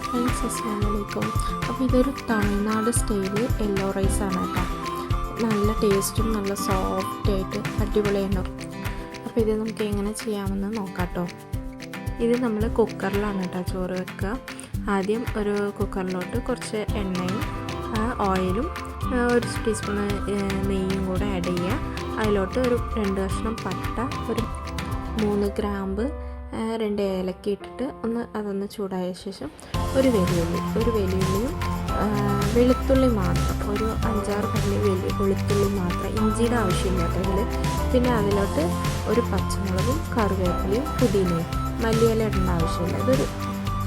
Friends, അസ്സലാമു അലൈക്കും. അപ്പോൾ ഇതൊരു തമിഴ്നാട് സ്റ്റൈല് യെല്ലോ റൈസാണ് കേട്ടോ. നല്ല ടേസ്റ്റും നല്ല സോഫ്റ്റ് ആയിട്ട് അടിപൊളിയാണ്. അപ്പോൾ ഇത് നമുക്ക് എങ്ങനെ ചെയ്യാമെന്ന് നോക്കാം കേട്ടോ. ഇത് നമ്മൾ കുക്കറിലാണ് കേട്ടോ ചോറ് വെക്കുക. ആദ്യം ഒരു കുക്കറിലോട്ട് കുറച്ച് എണ്ണയും ഓയിലും ഒരു ടീസ്പൂൺ നെയ്യും കൂടെ ആഡ് ചെയ്യുക. അതിലോട്ട് ഒരു 2 കഷ്ണം പട്ട, ഒരു 3 ഗ്രാമ്പ്, 2 ഏലക്ക ഇട്ടിട്ട് അതൊന്ന് ചൂടായ ശേഷം ഒരു വെല്ലുള്ളിയും വെളുത്തുള്ളി മാത്രം, ഒരു 5-6 പല്ലി വെളുത്തുള്ളി മാത്രം, ഇഞ്ചിയുടെ ആവശ്യമില്ല അതിൽ. പിന്നെ അതിലോട്ട് ഒരു പച്ചമുളകും കറിവേപ്പിലയും പുതിനയും, മല്ലിയില ഇടേണ്ട ആവശ്യമില്ല. ഇതൊരു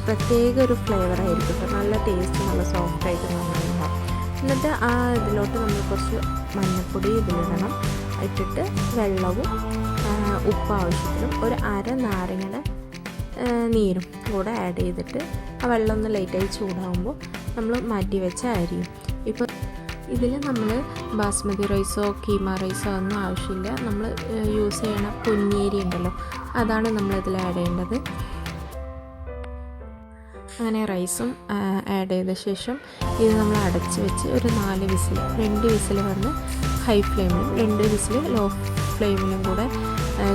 പ്രത്യേക ഒരു ഫ്ലേവറായിരിക്കും, നല്ല ടേസ്റ്റ്, നല്ല സോഫ്റ്റായിട്ട് നന്നായിട്ടുണ്ടാകും. എന്നിട്ട് ഇതിലോട്ട് നമ്മൾ കുറച്ച് മഞ്ഞൾപ്പൊടി ഇതിലിടണം. ഇട്ടിട്ട് വെള്ളവും ഉപ്പ് ആവശ്യത്തിനും ഒരു നാരങ്ങയുടെ നീരും കൂടെ ആഡ് ചെയ്തിട്ട് ആ വെള്ളം ഒന്ന് ലൈറ്റായി ചൂടാകുമ്പോൾ നമ്മൾ മാറ്റി വെച്ച അരിയും. ഇപ്പോൾ ഇതിൽ നമ്മൾ ബാസ്മതി റൈസോ കീമ റൈസോ ഒന്നും ആവശ്യമില്ല. നമ്മൾ യൂസ് ചെയ്യണ പൊന്നിയരി ഉണ്ടല്ലോ, അതാണ് നമ്മളിതിൽ ആഡ് ചെയ്യേണ്ടത്. അങ്ങനെ റൈസും ആഡ് ചെയ്ത ശേഷം ഇത് നമ്മൾ അടച്ച് വെച്ച് ഒരു 4 വിസിൽ, 2 വിസിൽ വന്ന് ഹൈ ഫ്ലെയിമിലും 2 വിസിൽ ലോ ഫ്ലെയിമിലും കൂടെ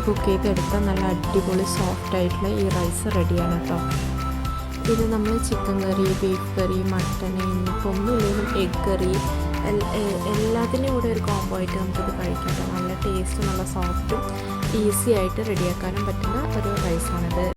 കുക്ക് ചെയ്തെടുത്താൽ നല്ല അടിപൊളി സോഫ്റ്റായിട്ടുള്ള ഈ റൈസ് റെഡിയാണ് കേട്ടോ. ഇത് നമ്മൾ ചിക്കൻ കറി, ബീഫ് കറി, മട്ടൻ, ഇനിയിപ്പോൾ ഒന്നുമില്ലെങ്കിലും എഗ് കറി, എല്ലാത്തിനും കൂടെ ഒരു കോംബോ ആയിട്ട് നമുക്കിത് കഴിക്കാം. നല്ല ടേസ്റ്റും നല്ല സോഫ്റ്റും ഈസി ആയിട്ട് റെഡിയാക്കാനും പറ്റുന്ന ഒരു റൈസാണിത്.